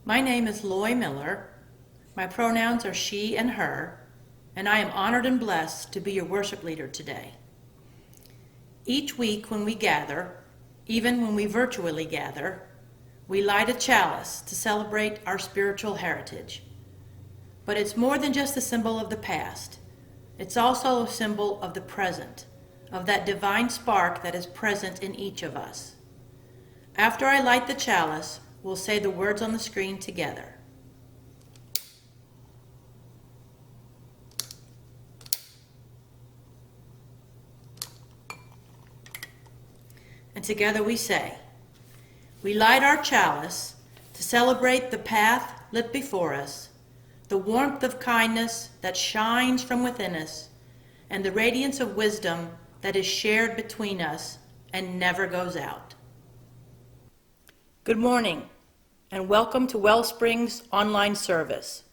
My name is Loy Miller. My pronouns are she and her, and I am honored and blessed to be your worship leader today. Each week when we gather, even when we virtually gather, we light a chalice to celebrate our spiritual heritage. But it's more than just a symbol of the past. It's also a symbol of the present, of that divine spark that is present in each of us. After I light the chalice, we'll say the words on the screen together. And together we say, we light our chalice to celebrate the path lit before us, the warmth of kindness that shines from within us, and the radiance of wisdom that is shared between us and never goes out. Good morning, and welcome to WellSprings online service.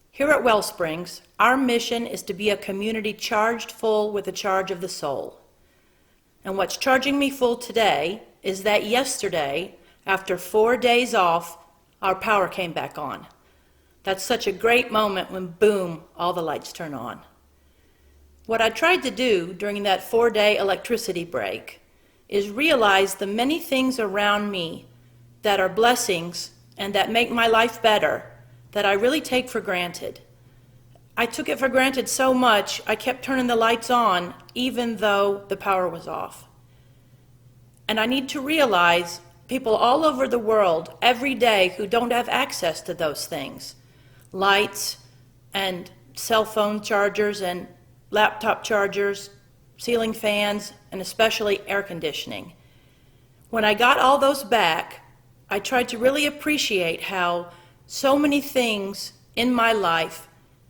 Here at WellSprings, our mission is to be a community charged full with the charge of the soul. And what's charging me full today is that yesterday, after 4 days off, our power came back on. That's such a great moment when, boom, all the lights turn on. What I tried to do during that 4-day electricity break is realize the many things around me that are blessings and that make my life better that I really take for granted. I took it for granted so much, I kept turning the lights on even though the power was off. And I need to realize people all over the world every day who don't have access to those things, lights and cell phone chargers and laptop chargers, ceiling fans, and especially air conditioning. When I got all those back, I tried to really appreciate how so many things in my life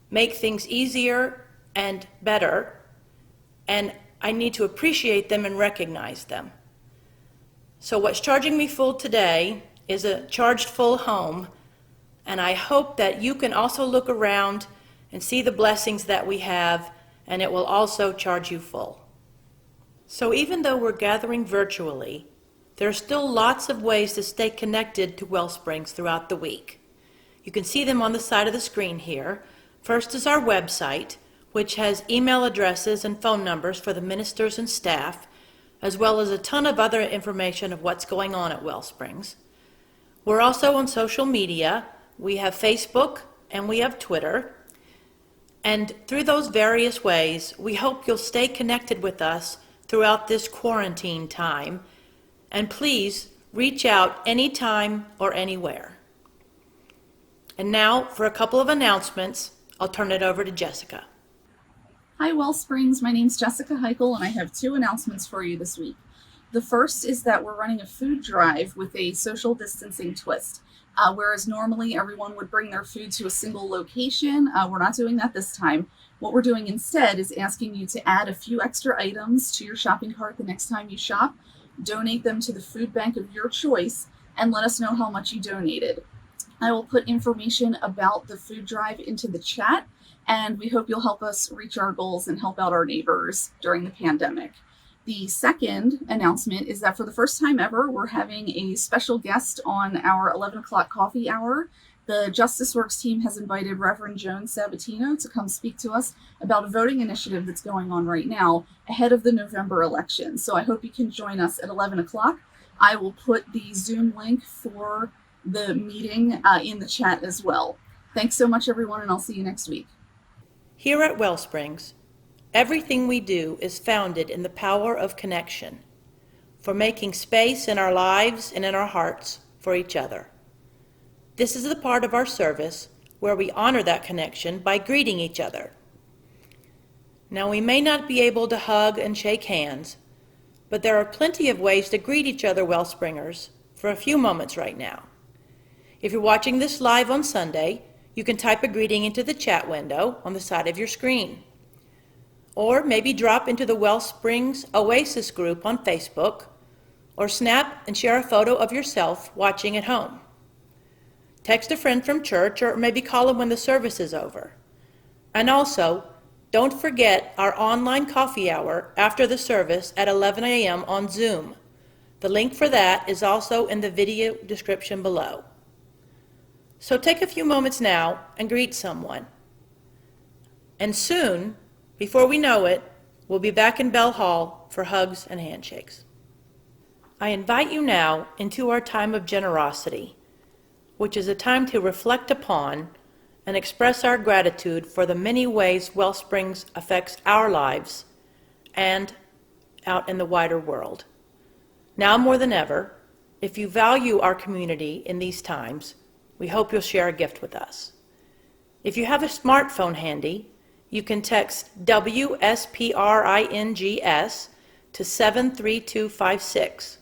make things easier and better, and I need to appreciate them and recognize them. So what's charging me full today is a charged full home, and I hope that you can also look around and see the blessings that we have, and it will also charge you full. So even though we're gathering virtually, there are still lots of ways to stay connected to WellSprings throughout the week. You can see them on the side of the screen here. First is our website, which has email addresses and phone numbers for the ministers and staff, as well as a ton of other information of what's going on at WellSprings. We're also on social media. We have Facebook and we have Twitter. And through those various ways, we hope you'll stay connected with us throughout this quarantine time. And please reach out anytime or anywhere. And now for a couple of announcements, I'll turn it over to Jessica. Hi WellSprings, my name's Jessica Heichel and I have 2 announcements for you this week. The first is that we're running a food drive with a social distancing twist. Whereas normally everyone would bring their food to a single location, we're not doing that this time. What we're doing instead is asking you to add a few extra items to your shopping cart the next time you shop, donate them to the food bank of your choice, and let us know how much you donated. I will put information about the food drive into the chat, and we hope you'll help us reach our goals and help out our neighbors during the pandemic. The second announcement is that for the first time ever, we're having a special guest on our 11 o'clock coffee hour. The Justice Works team has invited Reverend Joan Sabatino to come speak to us about a voting initiative that's going on right now ahead of the November election. So I hope you can join us at 11 o'clock. I will put the Zoom link for the meeting in the chat as well. Thanks so much, everyone, and I'll see you next week. Here at WellSprings, everything we do is founded in the power of connection, for making space in our lives and in our hearts for each other. This is the part of our service where we honor that connection by greeting each other. Now, we may not be able to hug and shake hands, but there are plenty of ways to greet each other, WellSpringers, for a few moments right now. If you're watching this live on Sunday, you can type a greeting into the chat window on the side of your screen. Or maybe drop into the WellSprings Oasis group on Facebook, or snap and share a photo of yourself watching at home. Text a friend from church, or maybe call them when the service is over. And also, don't forget our online coffee hour after the service at 11 a.m. on Zoom. The link for that is also in the video description below. So take a few moments now and greet someone. And soon, before we know it, we'll be back in Bell Hall for hugs and handshakes. I invite you now into our time of generosity, which is a time to reflect upon and express our gratitude for the many ways WellSprings affects our lives and out in the wider world. Now more than ever, if you value our community in these times, we hope you'll share a gift with us. If you have a smartphone handy, you can text WSPRINGS to 73256.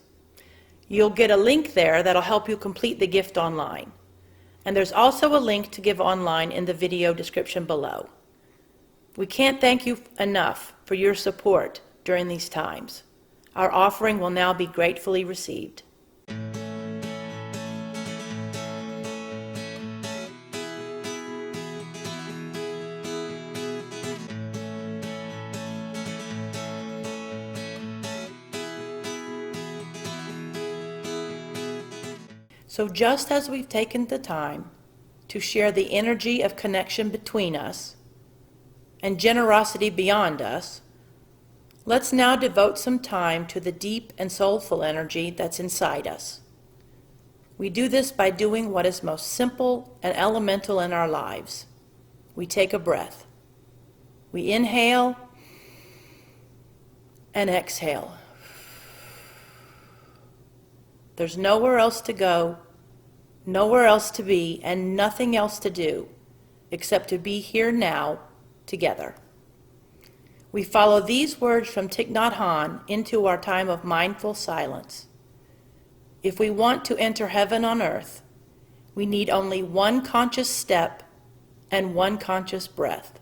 You'll get a link there that'll help you complete the gift online. And there's also a link to give online in the video description below. We can't thank you enough for your support during these times. Our offering will now be gratefully received. So just as we've taken the time to share the energy of connection between us and generosity beyond us, let's now devote some time to the deep and soulful energy that's inside us. We do this by doing what is most simple and elemental in our lives. We take a breath. We inhale and exhale. There's nowhere else to go, nowhere else to be, and nothing else to do except to be here now together. We follow these words from Thich Nhat Hanh into our time of mindful silence. If we want to enter heaven on earth, we need only one conscious step and one conscious breath.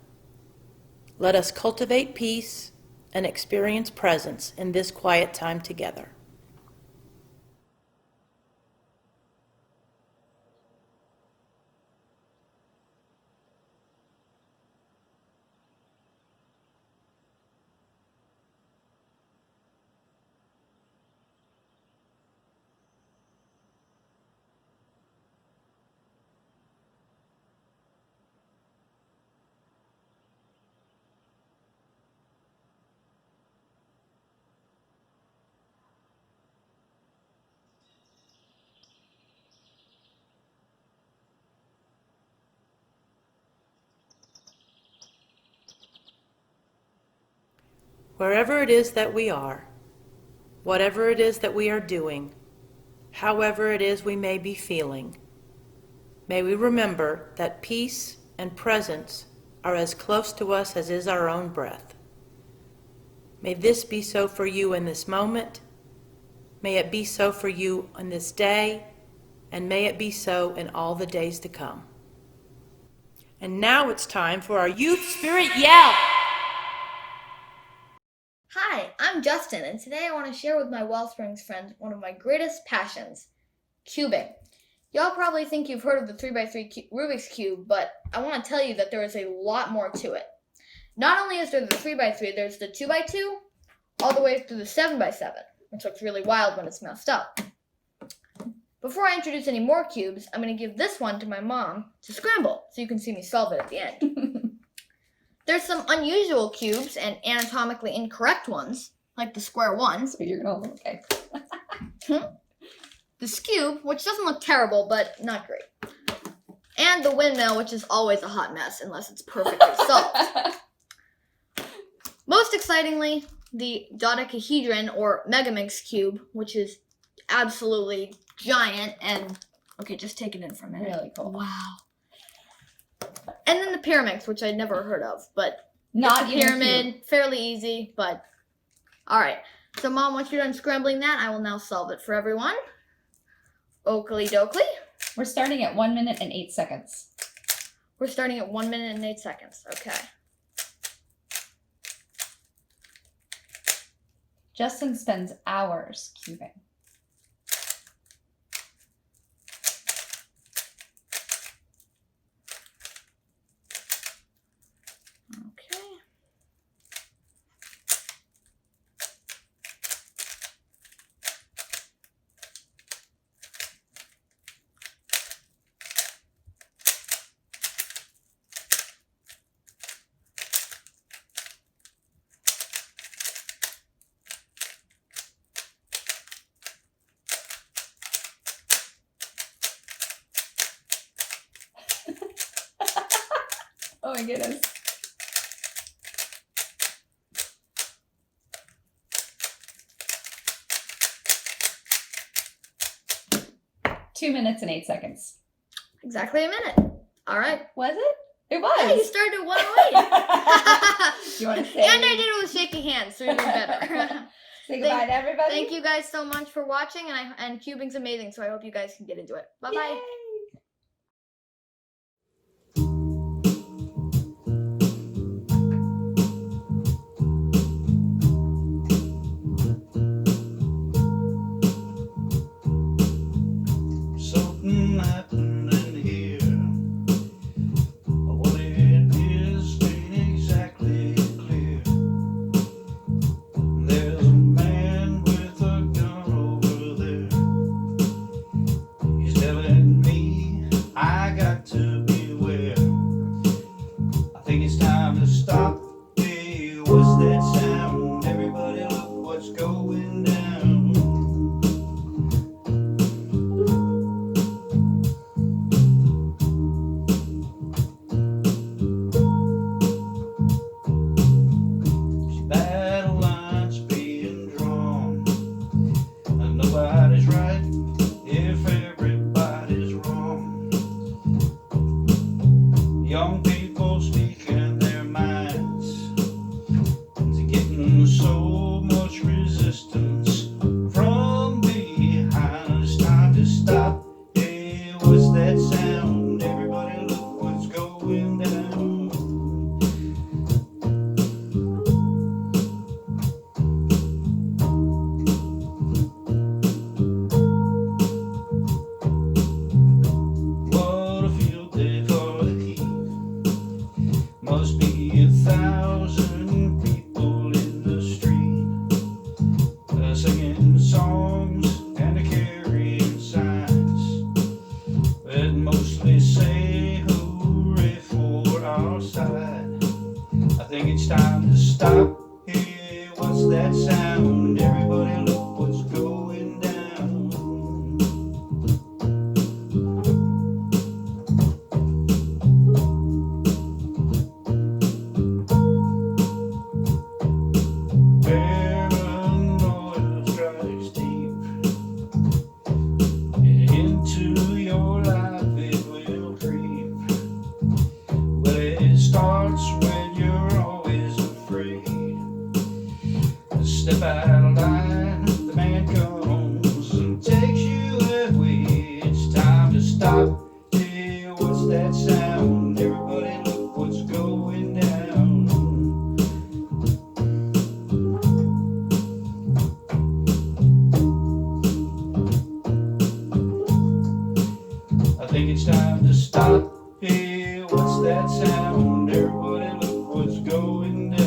Let us cultivate peace and experience presence in this quiet time together. Wherever it is that we are, whatever it is that we are doing, however it is we may be feeling, may we remember that peace and presence are as close to us as is our own breath. May this be so for you in this moment. May it be so for you on this day, and may it be so in all the days to come. And now it's time for our Youth Spirit Yell. Hi, I'm Justin, and today I want to share with my WellSprings friends one of my greatest passions, cubing. Y'all probably think you've heard of the 3x3 Rubik's Cube, but I want to tell you that there is a lot more to it. Not only is there the 3x3, there's the 2x2, all the way through the 7x7, which looks really wild when it's messed up. Before I introduce any more cubes, I'm going to give this one to my mom to scramble, so you can see me solve it at the end. There's some unusual cubes and anatomically incorrect ones, like the square one. So you're gonna okay. The cube, which doesn't look terrible, but not great. And the windmill, which is always a hot mess unless it's perfectly solved. Most excitingly, the dodecahedron or Megamix cube, which is absolutely giant and okay, just take it in for a minute. Really cool. Wow. And then the Pyramix, which I'd never heard of, but Not it's a pyramid, fairly easy, but all right. So, Mom, once you're done scrambling that, I will now solve it for everyone. Oakley dokley. We're starting at 1 minute and 8 seconds. We're starting at 1 minute and 8 seconds. Okay. Justin spends hours cubing. Okay. my goodness. Two minutes and 8 seconds. Exactly a minute. All right. Was it? It was. Yeah, you started at 108. You want to say? And I did it with shaking hands, so even better. Say goodbye to everybody. Thank you guys so much for watching, and cubing's amazing, so I hope you guys can get into it. Bye-bye. Yay. Something happened in here. What it is ain't exactly clear. There's a man with a gun over there. He's telling me I got to beware. I think it's time to stop. Hey, what's that sound? Everybody look what's going down. Battle lines being drawn, and nobody's right if everybody's wrong. Young people speaking their minds to getting so much resistance from behind. It's time to stop. Hey, what's that sound? Everybody look what's going down. What a field day for the heat. Must be 1,000 people in the street, singing songs and carrying signs that mostly say hooray for our side. I think it's time to stop. Hey, what's that sound? Everybody look what's going down. Paranoia strikes deep into your life, it will creep. Well, it starts when you're always afraid. Step out of line, the man comes and takes you away. It's time to stop. Hey, what's that sound? Everybody look what's going down. I think it's time to stop. Hey, what's that sound? Everybody look what's going down.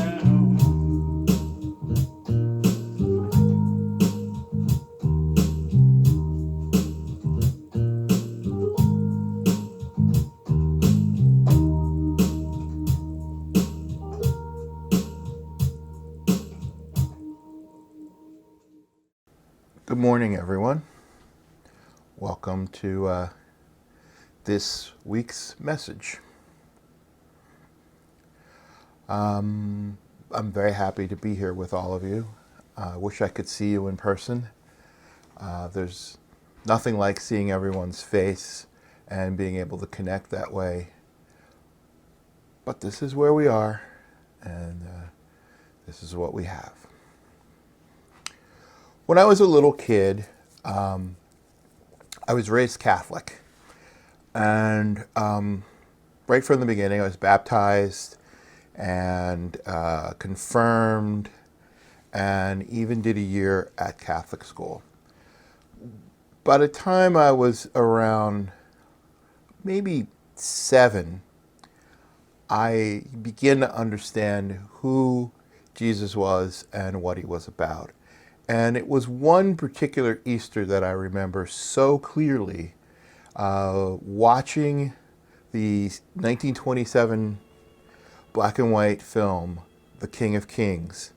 Good morning, everyone. Welcome to this week's message. I'm very happy to be here with all of you. I wish I could see you in person. There's nothing like seeing everyone's face and being able to connect that way. But this is where we are, and this is what we have. When I was a little kid, I was raised Catholic, and right from the beginning I was baptized and confirmed, and even did a year at Catholic school. By the time I was around maybe 7, I began to understand who Jesus was and what he was about. And it was one particular Easter that I remember so clearly, watching the 1927 black and white film, The King of Kings.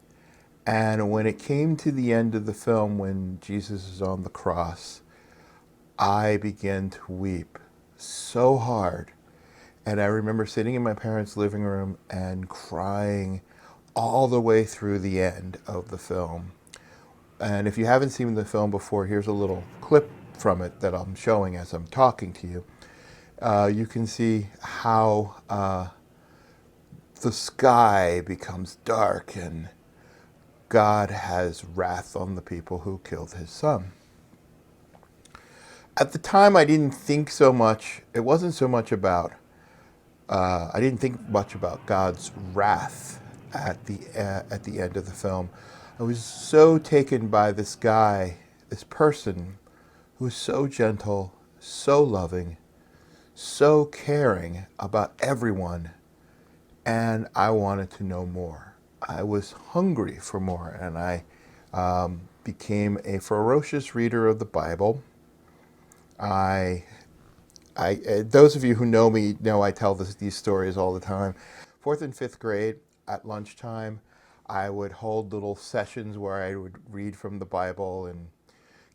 And when it came to the end of the film, when Jesus is on the cross, I began to weep so hard. And I remember sitting in my parents' living room and crying all the way through the end of the film. And if you haven't seen the film before, here's a little clip from it that I'm showing as I'm talking to you. You can see how the sky becomes dark and God has wrath on the people who killed his son. At the time, I didn't think so much, it wasn't so much about, I didn't think much about God's wrath at the end of the film. I was so taken by this guy, this person, who was so gentle, so loving, so caring about everyone, and I wanted to know more. I was hungry for more, and I became a ferocious reader of the Bible. Those of you who know me know I tell these stories all the time. Fourth and fifth grade, at lunchtime, I would hold little sessions where I would read from the Bible and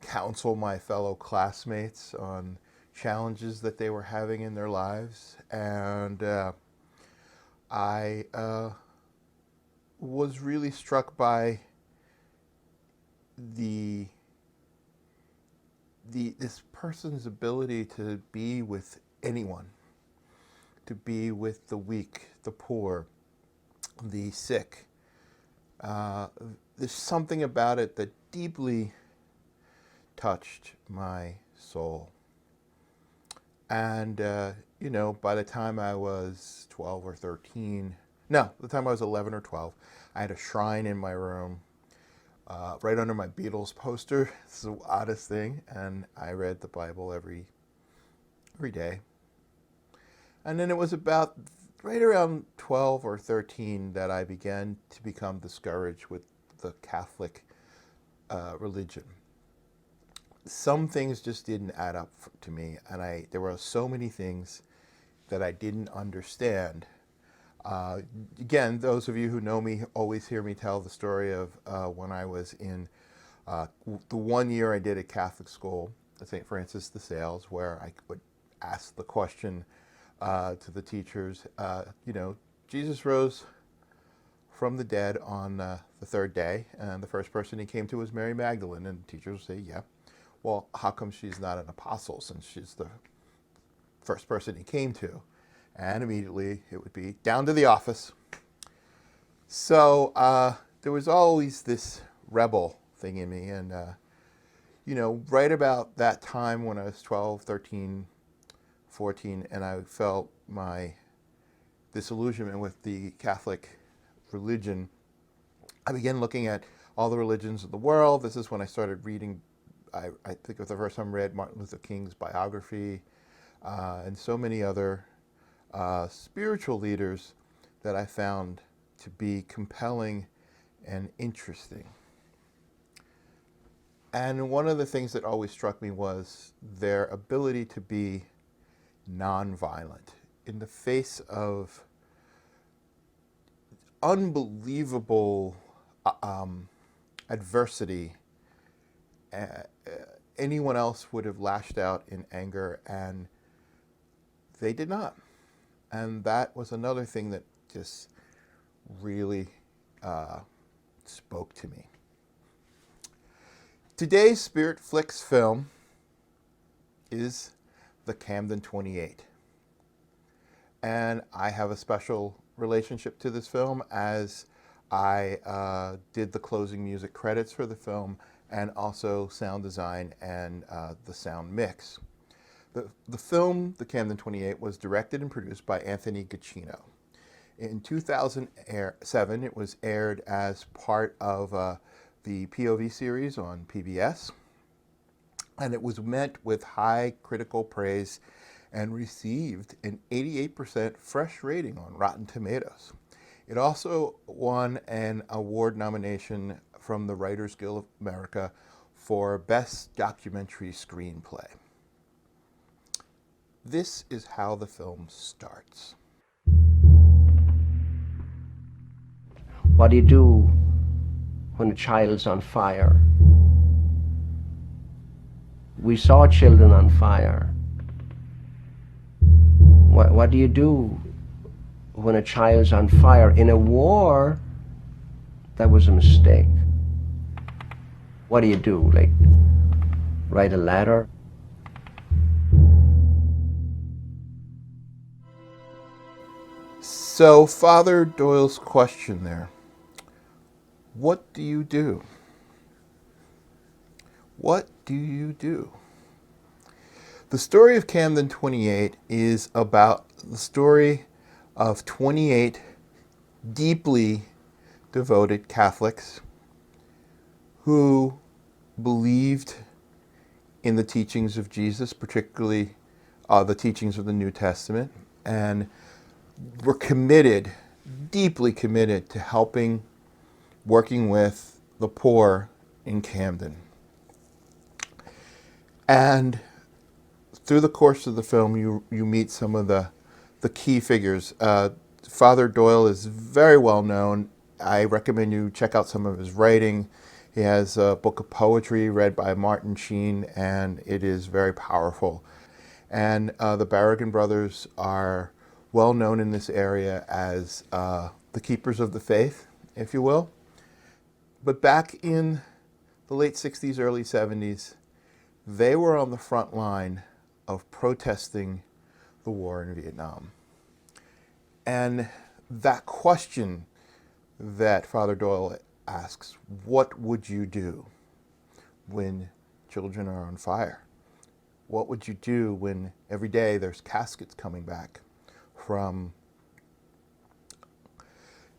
counsel my fellow classmates on challenges that they were having in their lives. And I was really struck by this person's ability to be with anyone, to be with the weak, the poor, the sick. There's something about it that deeply touched my soul. And, by the time I was 12 or 13, no, the time I was 11 or 12, I had a shrine in my room right under my Beatles poster. It's the oddest thing. And I read the Bible every day. And then it was about right around 12 or 13 that I began to become discouraged with the Catholic religion. Some things just didn't add up to me, and there were so many things that I didn't understand. Again, those of you who know me always hear me tell the story of when I was in the 1 year I did at Catholic school at St. Francis de Sales, where I would ask the question to the teachers, Jesus rose from the dead on the third day, and the first person he came to was Mary Magdalene, and the teachers would say, yeah. Well, how come she's not an apostle since she's the first person he came to? And immediately it would be down to the office. So there was always this rebel thing in me. And, right about that time when I was 12, 13, 14, and I felt my disillusionment with the Catholic religion, I began looking at all the religions of the world. This is when I started reading, I think it was the first time I read Martin Luther King's biography, and so many other spiritual leaders that I found to be compelling and interesting. And one of the things that always struck me was their ability to be nonviolent in the face of unbelievable adversity. Anyone else would have lashed out in anger, and they did not. And that was another thing that just really spoke to me. Today's Spirit Flicks film is the Camden 28. And I have a special relationship to this film, as I did the closing music credits for the film and also sound design and the sound mix. The film, The Camden 28, was directed and produced by Anthony Giacchino. In 2007, it was aired as part of the POV series on PBS, and it was met with high critical praise and received an 88% fresh rating on Rotten Tomatoes. It also won an award nomination from the Writers Guild of America for Best Documentary Screenplay. This is how the film starts. What do you do when a child's on fire? We saw children on fire. What do you do when a child's on fire? In a war, that was a mistake. What do you do? Like, write a letter? So, Father Doyle's question there, what do you do? What do you do? The story of Camden 28 is about the story of 28 deeply devoted Catholics who believed in the teachings of Jesus, particularly the teachings of the New Testament, and were committed, deeply committed to helping, working with the poor in Camden. And through the course of the film, you meet some of the key figures. Father Doyle is very well known. I recommend you check out some of his writing. He has a book of poetry read by Martin Sheen, and it is very powerful. And the Barragan brothers are well known in this area as the keepers of the faith, if you will. But back in the late 60s, early 70s, they were on the front line of protesting the war in Vietnam. And that question that Father Doyle asks, what would you do when children are on fire? What would you do when every day there's caskets coming back from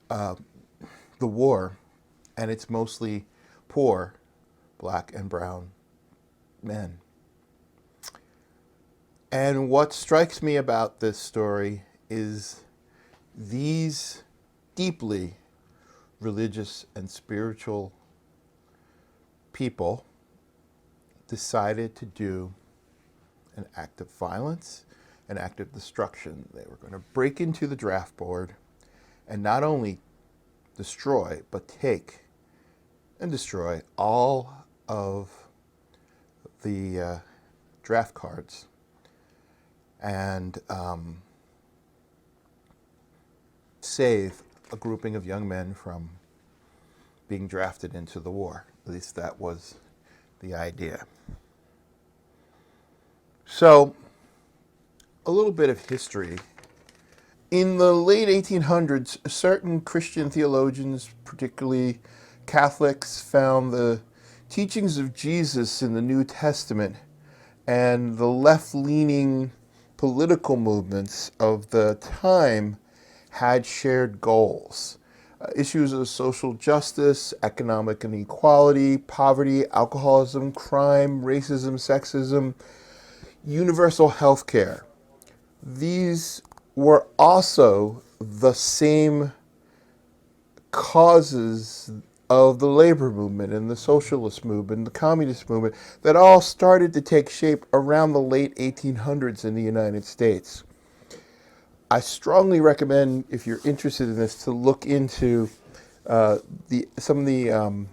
the war, and it's mostly poor black and brown men? And what strikes me about this story is these deeply religious and spiritual people decided to do an act of violence, an act of destruction. They were going to break into the draft board and not only destroy, but take and destroy all of the draft cards and save a grouping of young men from being drafted into the war. At least that was the idea. So, a little bit of history. In the late 1800s, certain Christian theologians, particularly Catholics, found the teachings of Jesus in the New Testament and the left-leaning political movements of the time had shared goals. Issues of social justice, economic inequality, poverty, alcoholism, crime, racism, sexism, universal health care. These were also the same causes of the labor movement and the socialist movement and the communist movement that all started to take shape around the late 1800s in the United States. I strongly recommend, if you're interested in this, to look into some of the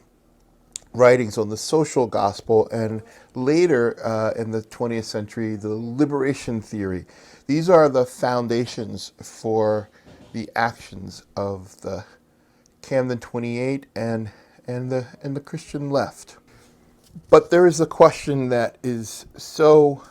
writings on the social gospel and later in the 20th century, the liberation theory. These are the foundations for the actions of the Camden 28 and the Christian left. But there is a question that is so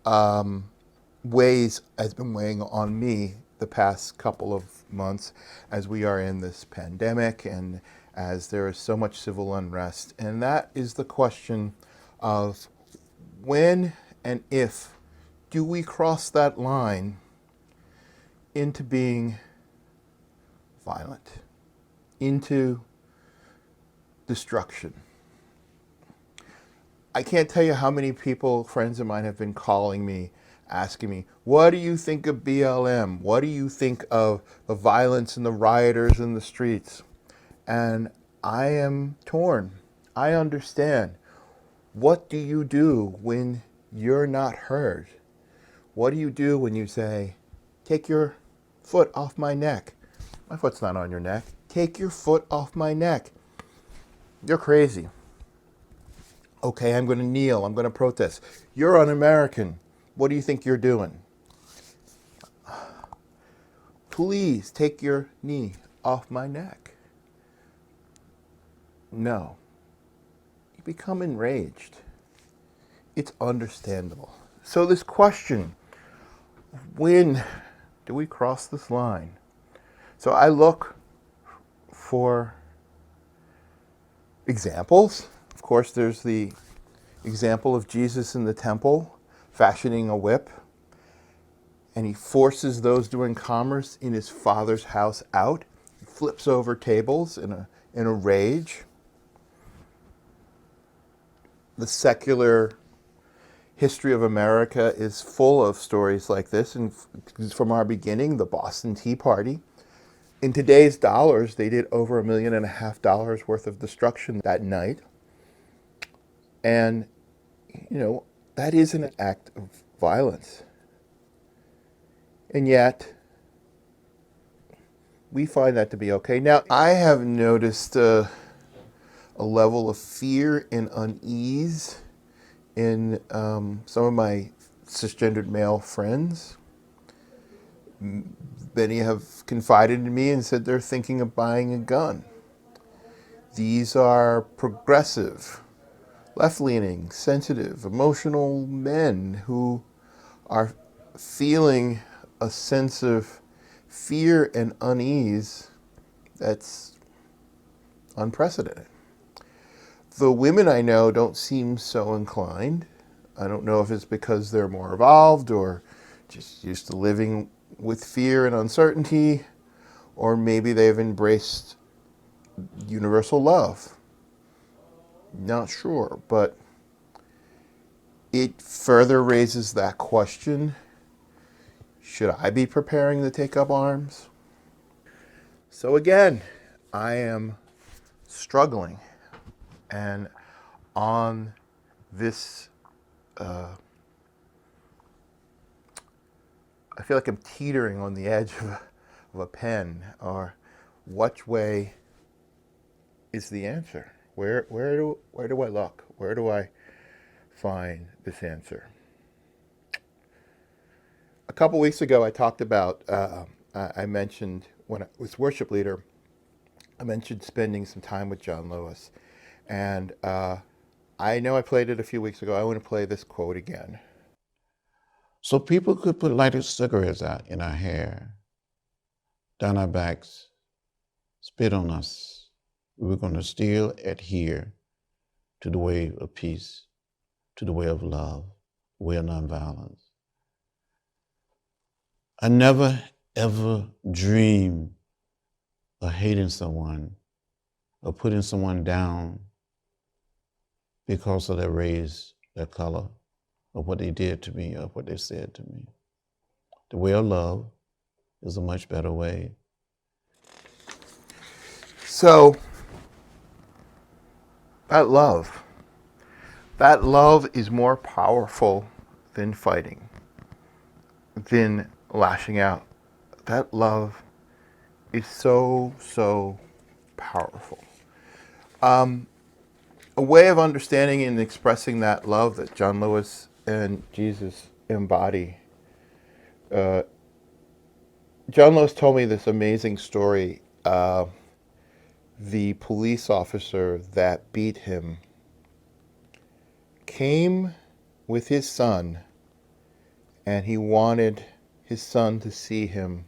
has been weighing on me the past couple of months as we are in this pandemic and as there is so much civil unrest. And that is the question of when and if do we cross that line into being violent, into destruction. I can't tell you how many people, friends of mine, have been calling me, asking me, what do you think of BLM? What do you think of the violence and the rioters in the streets? And I am torn. I understand. What do you do when you're not heard? What do you do when you say, take your foot off my neck? My foot's not on your neck. Take your foot off my neck. You're crazy. Okay, I'm going to kneel. I'm going to protest. You're un-American. What do you think you're doing? please take your knee off my neck. No. You become enraged. It's understandable. So this question, when do we cross this line? So I look for examples. Of course, there's the example of Jesus in the temple fashioning a whip, and he forces those doing commerce in his father's house out. He flips over tables in a rage. The secular history of America is full of stories like this, and from our beginning, the Boston Tea Party. In today's dollars, they did over $1.5 million worth of destruction that night. And, that is an act of violence. And yet, we find that to be okay. Now, I have noticed a level of fear and unease in some of my cisgendered male friends. Many have confided in me and said they're thinking of buying a gun. These are progressive, left-leaning, sensitive, emotional men who are feeling a sense of fear and unease that's unprecedented. The women I know don't seem so inclined. I don't know if it's because they're more evolved or just used to living with fear and uncertainty, or maybe they've embraced universal love. Not sure, but it further raises that question. Should I be preparing to take up arms? So again, I am struggling, and on this, I feel like I'm teetering on the edge of a pen, or which way is the answer? Where do I look? Where do I find this answer? A couple weeks ago, I talked about, I mentioned when I was worship leader, I mentioned spending some time with John Lewis. And I know I played it a few weeks ago. I want to play this quote again. So people could put lighted cigarettes out in our hair, down our backs, spit on us. We were going to still adhere to the way of peace, to the way of love, the way of nonviolence. I never, ever dreamed of hating someone or putting someone down because of their race, their color, or what they did to me or what they said to me. The way of love is a much better way. So, that love is more powerful than fighting, than lashing out. That love is so, so powerful. A way of understanding and expressing that love that John Lewis and Jesus embody. John Lewis told me this amazing story. The police officer that beat him came with his son, and he wanted his son to see him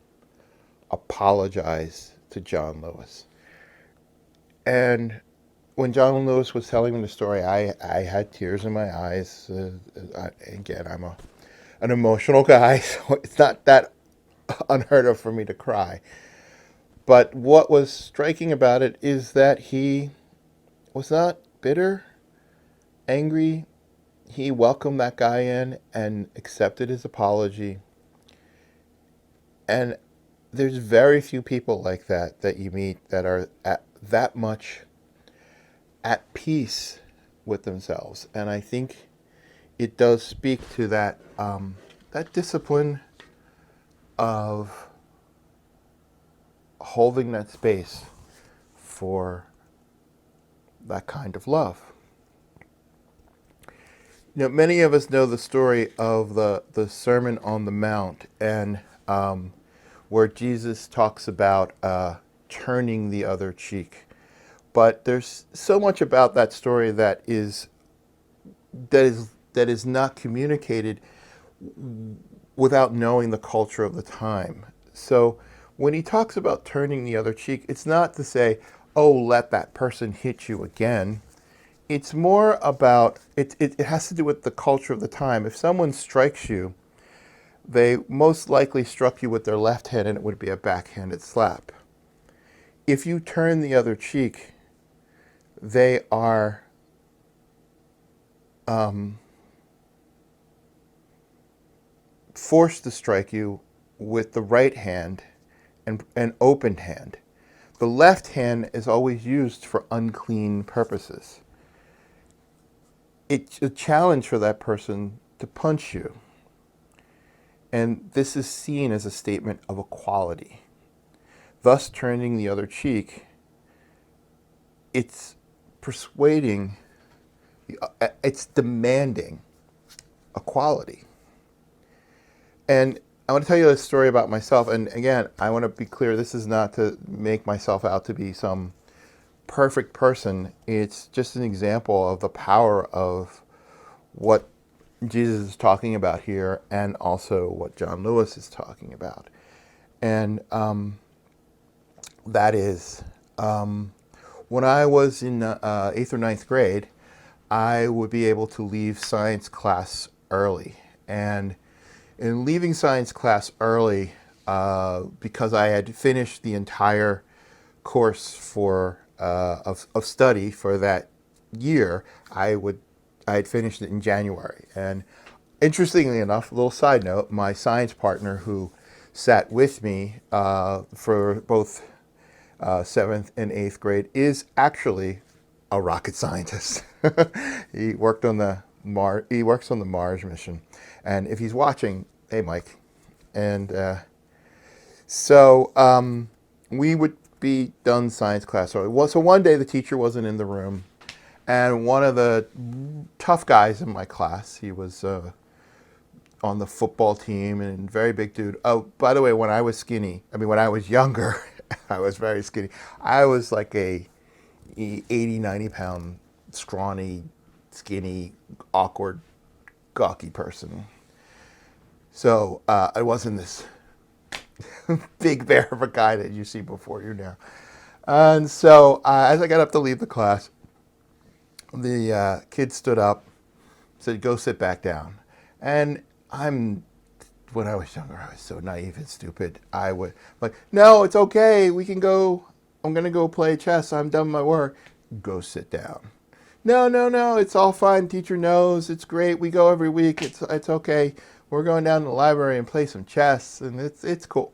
apologize to John Lewis. And when John Lewis was telling me the story, I had tears in my eyes. Again, I'm an emotional guy, so it's not that unheard of for me to cry. But what was striking about it is that he was not bitter, angry. He welcomed that guy in and accepted his apology. And there's very few people like that you meet that are that much at peace with themselves. And I think it does speak to that discipline of holding that space for that kind of love. Many of us know the story of the Sermon on the Mount, and where Jesus talks about turning the other cheek. But there's so much about that story that is not communicated without knowing the culture of the time. So when he talks about turning the other cheek, it's not to say, oh, let that person hit you again. It's more about, it has to do with the culture of the time. If someone strikes you, they most likely struck you with their left hand and it would be a backhanded slap. If you turn the other cheek, they are forced to strike you with the right hand and an opened hand. The left hand is always used for unclean purposes. It's a challenge for that person to punch you. And this is seen as a statement of equality. Thus, turning the other cheek, it's persuading, it's demanding equality. And I want to tell you a story about myself. And again, I want to be clear, this is not to make myself out to be some perfect person. It's just an example of the power of what Jesus is talking about here and also what John Lewis is talking about. And that is, when I was in 8th or ninth grade, I would be able to leave science class early. And in leaving science class early, because I had finished the entire course of study for that year, I had finished it in January. And interestingly enough, a little side note, my science partner who sat with me for both 7th and 8th grade is actually a rocket scientist. He works on the Mars mission. And if he's watching, hey, Mike. And so we would be done science class. So one day the teacher wasn't in the room. And one of the tough guys in my class, he was on the football team and very big dude. Oh, by the way, when I was younger, I was very skinny. I was like a 80, 90 pound, scrawny, skinny, awkward, gawky person. So I wasn't this big bear of a guy that you see before you now. And so as I got up to leave the class, the kid stood up, said, "Go sit back down." And when I was younger, I was so naive and stupid. I would like, "No, it's okay. We can go. I'm going to go play chess. I'm done my work." "Go sit down." No, it's all fine. Teacher knows. It's great. We go every week. It's okay. We're going down to the library and play some chess, and it's cool.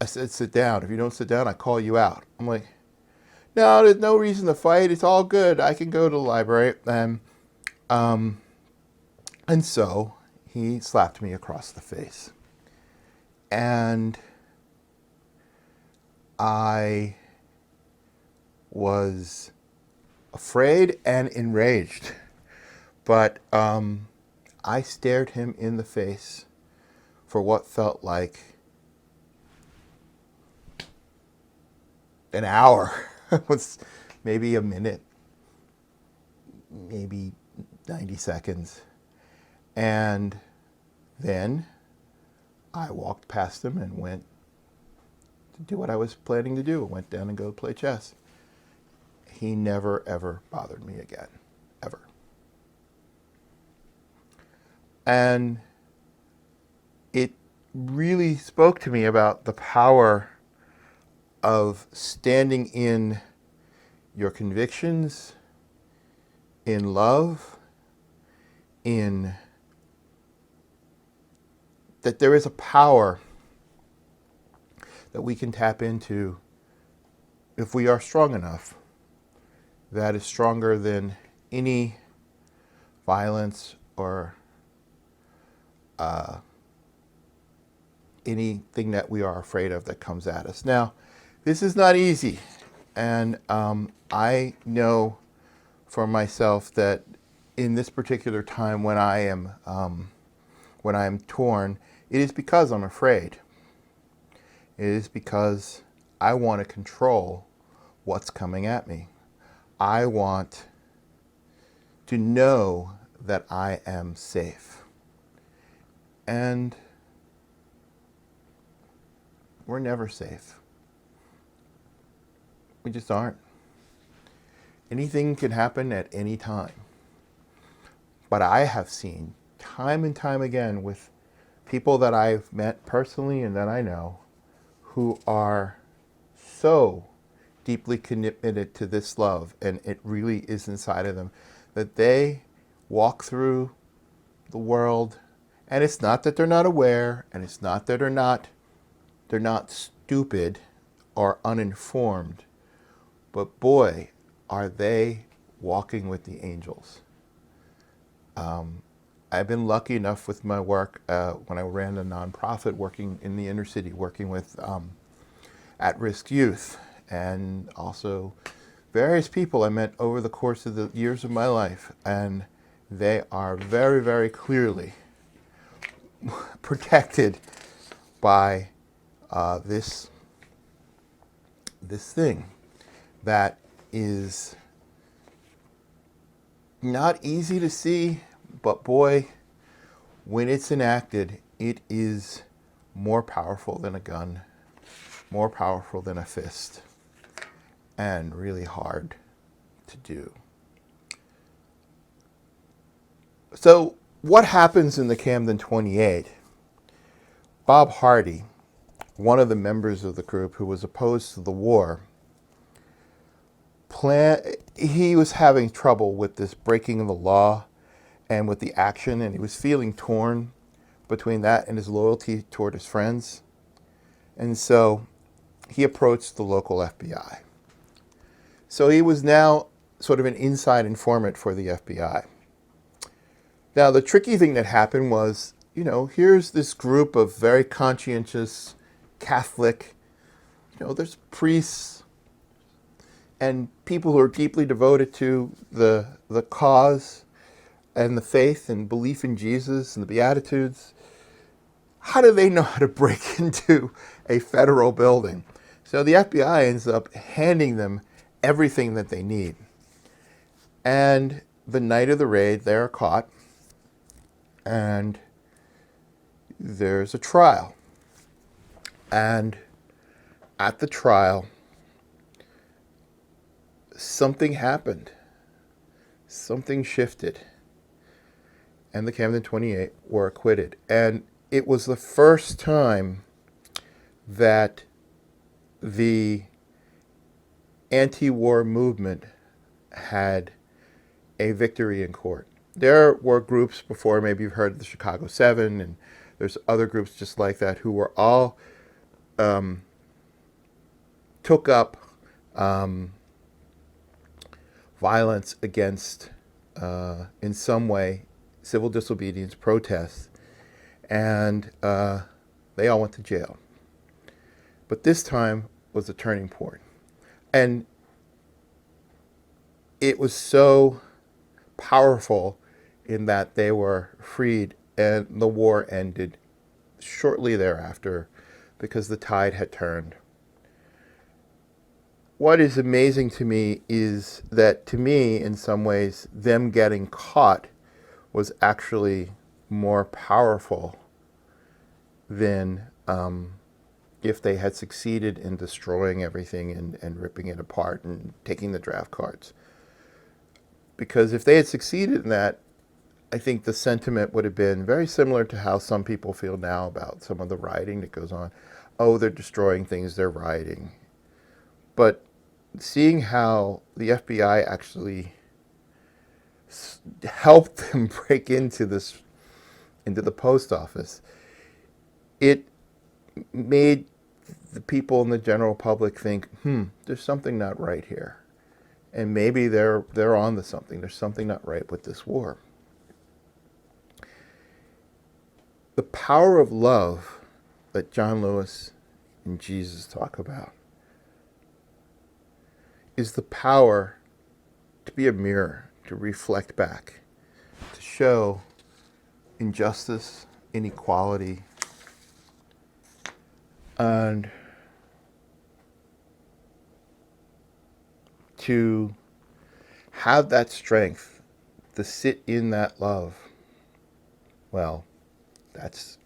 I said, "Sit down. If you don't sit down, I call you out." I'm like, "No, there's no reason to fight. It's all good. I can go to the library." And so he slapped me across the face. And I was afraid and enraged. But I stared him in the face for what felt like an hour. It was maybe a minute, maybe 90 seconds. And then I walked past him and went to do what I was planning to do. I went down and go play chess. He never, ever bothered me again. Ever. And it really spoke to me about the power of standing in your convictions, in love, in that there is a power that we can tap into if we are strong enough, that is stronger than any violence or anything that we are afraid of that comes at us. Now, this is not easy, and I know for myself that in this particular time when I am torn, it is because I'm afraid. It is because I want to control what's coming at me. I want to know that I am safe. And we're never safe. We just aren't. Anything can happen at any time. But I have seen time and time again with people that I've met personally and that I know who are so deeply committed to this love, and it really is inside of them, that they walk through the world, and it's not that they're not aware, and it's not that they're not stupid or uninformed, but boy, are they walking with the angels. I've been lucky enough with my work when I ran a nonprofit working in the inner city, working with at-risk youth, and also various people I met over the course of the years of my life, and they are very, very clearly protected by this thing that is not easy to see, but boy, when it's enacted, it is more powerful than a gun, more powerful than a fist, and really hard to do. So what happens in the Camden 28? Bob Hardy, one of the members of the group who was opposed to the war, he was having trouble with this breaking of the law and with the action, and he was feeling torn between that and his loyalty toward his friends. And so he approached the local FBI. So he was now sort of an inside informant for the FBI. Now, the tricky thing that happened was, here's this group of very conscientious Catholic, there's priests and people who are deeply devoted to the cause and the faith and belief in Jesus and the Beatitudes. How do they know how to break into a federal building? So the FBI ends up handing them everything that they need. And the night of the raid, they are caught, and there's a trial. And at the trial, something happened. Something shifted. And the Camden 28 were acquitted. And it was the first time that the anti-war movement had a victory in court. There were groups before, maybe you've heard of the Chicago 7, and there's other groups just like that who were all took up violence against, in some way, civil disobedience, protests, and they all went to jail. But this time was a turning point. And it was so powerful in that they were freed, and the war ended shortly thereafter because the tide had turned. What is amazing to me is that, to me, in some ways, them getting caught was actually more powerful than if they had succeeded in destroying everything and ripping it apart and taking the draft cards. Because if they had succeeded in that, I think the sentiment would have been very similar to how some people feel now about some of the rioting that goes on. Oh, they're destroying things, they're rioting. But seeing how the FBI actually helped them break into the post office, it made the people in the general public think, there's something not right here. And maybe they're on to something. There's something not right with this war. The power of love that John Lewis and Jesus talk about is the power to be a mirror, to reflect back, to show injustice, inequality, and to have that strength, to sit in that love, well, that's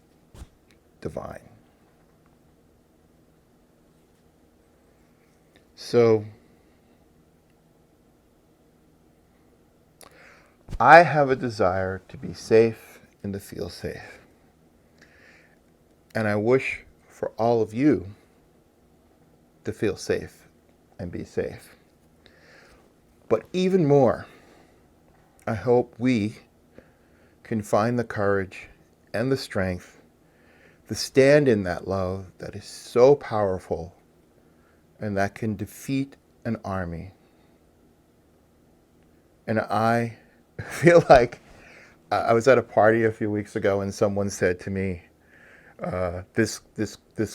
divine. So, I have a desire to be safe and to feel safe. And I wish for all of you to feel safe and be safe. But even more, I hope we can find the courage and the strength to stand in that love that is so powerful and that can defeat an army. And I feel like I was at a party a few weeks ago and someone said to me this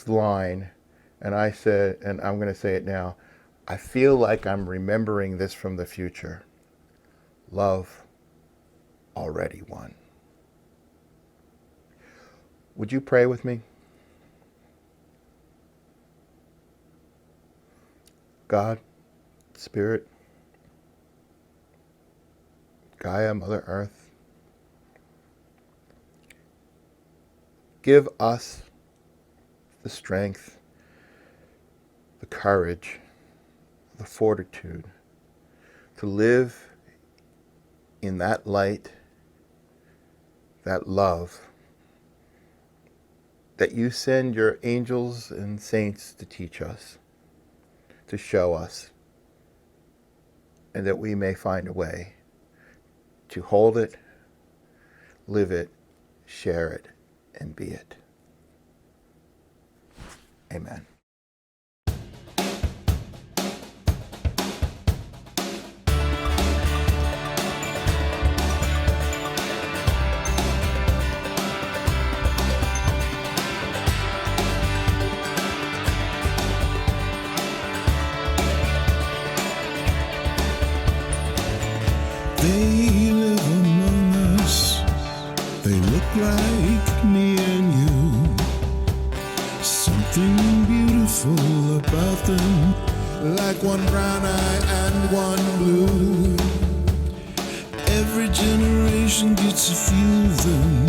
line, and I said, and I'm going to say it now, I feel like I'm remembering this from the future. Love already won. Would you pray with me? God, Spirit, Gaia, Mother Earth, give us the strength, the courage, the fortitude to live in that light, that love that you send your angels and saints to teach us, to show us, and that we may find a way to hold it, live it, share it, and be it. Amen. They live among us. They look like me and you. Something beautiful about them, like one brown eye and one blue. Every generation gets to feel them.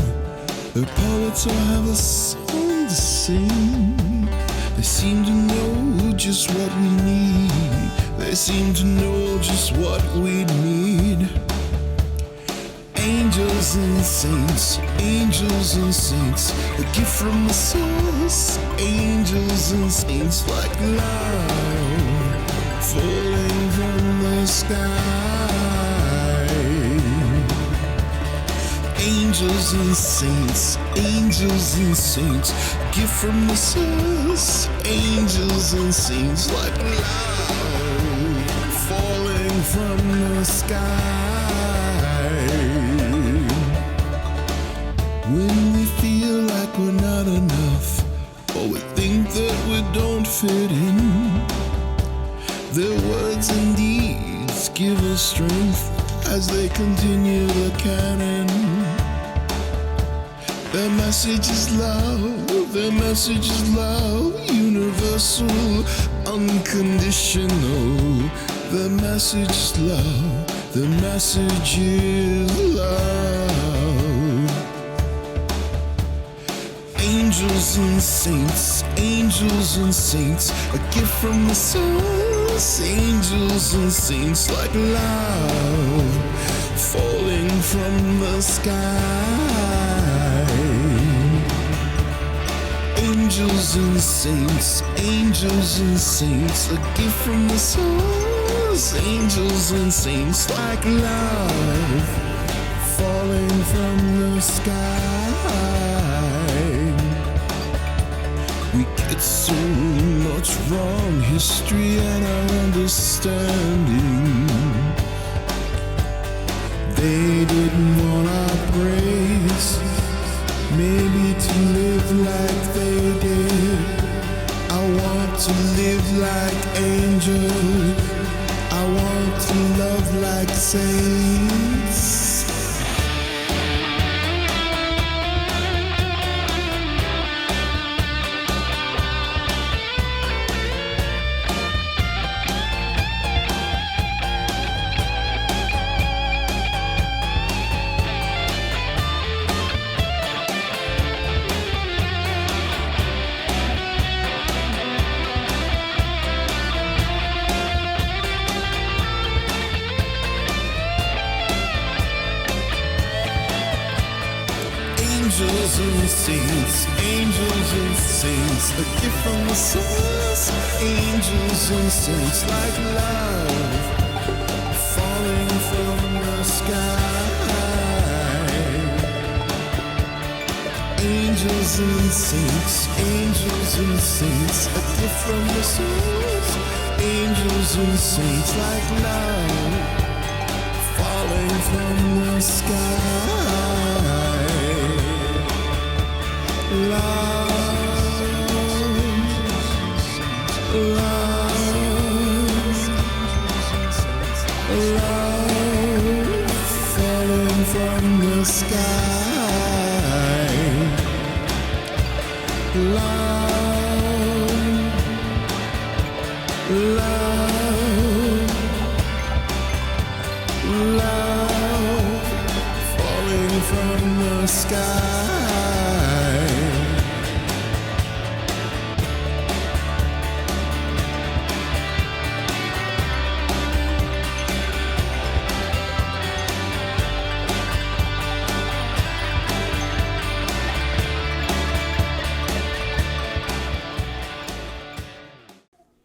Their poets all have a song to sing. They seem to know just what we need. They seem to know just what we need. Angels and saints, a gift from the source. Angels and saints like love falling from the sky. Angels and saints, a gift from the source. Angels and saints like love falling from the sky. When we feel like we're not enough, or we think that we don't fit in, their words and deeds give us strength as they continue the canon. Their message is love, universal, unconditional. Their message is love, their message is love. Angels and saints, a gift from the source. Angels and saints like love falling from the sky. Angels and saints, a gift from the source. Angels and saints like love falling from the sky. We get so much wrong history and our understanding. They didn't want our praise, maybe to live like they did. I want to live like angels, I want to love like saints. and saints, angels and saints, a gift from the source. Angels and saints, like love falling from the sky. Angels and saints, a gift from the source. Angels and saints, like love falling from the sky. Love, love falling from the sky. Love, love falling from the sky.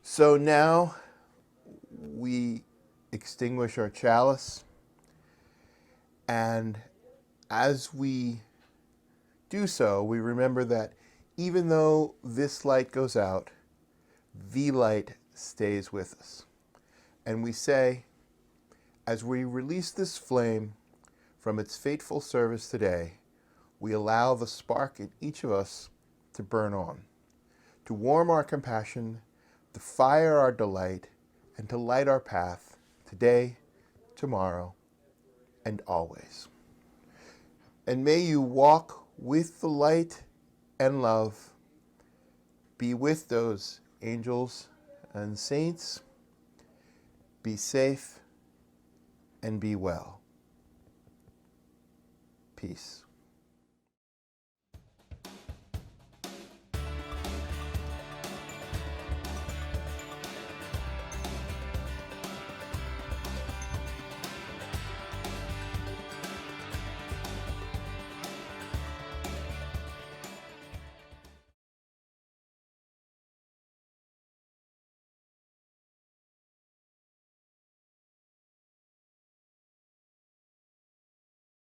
So now we extinguish our chalice, and as we do so, we remember that even though this light goes out, the light stays with us. And we say, as we release this flame from its fateful service today, we allow the spark in each of us to burn on, to warm our compassion, to fire our delight, and to light our path today, tomorrow, and always. And may you walk with the light and love, be with those angels and saints, be safe and be well. Peace.